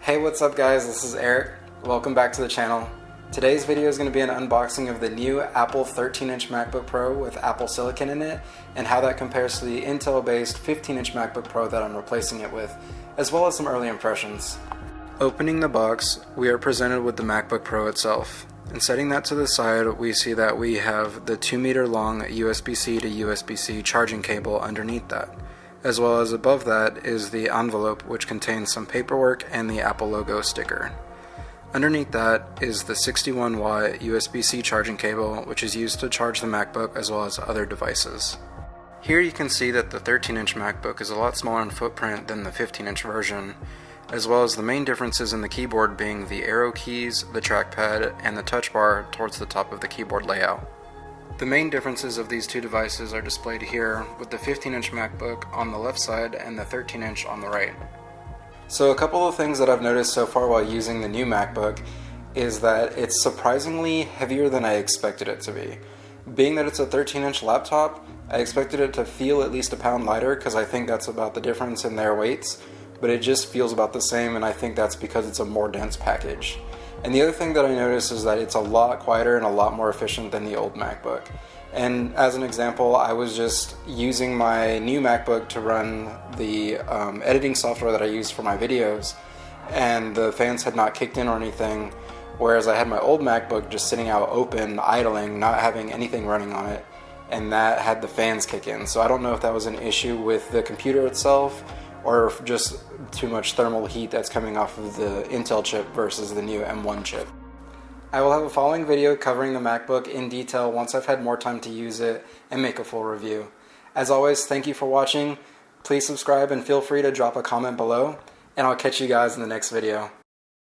Hey, what's up guys, this is Eric. Welcome back to the channel. Today's video is going to be an unboxing of the new Apple 13-inch MacBook Pro with Apple Silicon in it, and how that compares to the Intel-based 15-inch MacBook Pro that I'm replacing it with, as well as some early impressions. Opening the box, we are presented with the MacBook Pro itself. And setting that to the side, we see that we have the 2-meter long USB-C to USB-C charging cable underneath that. As well as above that is the envelope, which contains some paperwork and the Apple logo sticker. Underneath that is the 61-watt USB-C charging cable, which is used to charge the MacBook as well as other devices. Here you can see that the 13-inch MacBook is a lot smaller in footprint than the 15-inch version, as well as the main differences in the keyboard being the arrow keys, the trackpad, and the touch bar towards the top of the keyboard layout. The main differences of these two devices are displayed here, with the 15-inch MacBook on the left side and the 13-inch on the right. So a couple of things that I've noticed so far while using the new MacBook is that it's surprisingly heavier than I expected it to be. Being that it's a 13-inch laptop, I expected it to feel at least a pound lighter because I think that's about the difference in their weights, but it just feels about the same, and I think that's because it's a more dense package. And the other thing that I noticed is that it's a lot quieter and a lot more efficient than the old MacBook. And as an example, I was just using my new MacBook to run the editing software that I use for my videos, and the fans had not kicked in or anything, whereas I had my old MacBook just sitting out open, idling, not having anything running on it, and that had the fans kick in. So I don't know if that was an issue with the computer itself, or just too much thermal heat that's coming off of the Intel chip versus the new M1 chip. I will have a following video covering the MacBook in detail once I've had more time to use it and make a full review. As always, thank you for watching. Please subscribe and feel free to drop a comment below, and I'll catch you guys in the next video.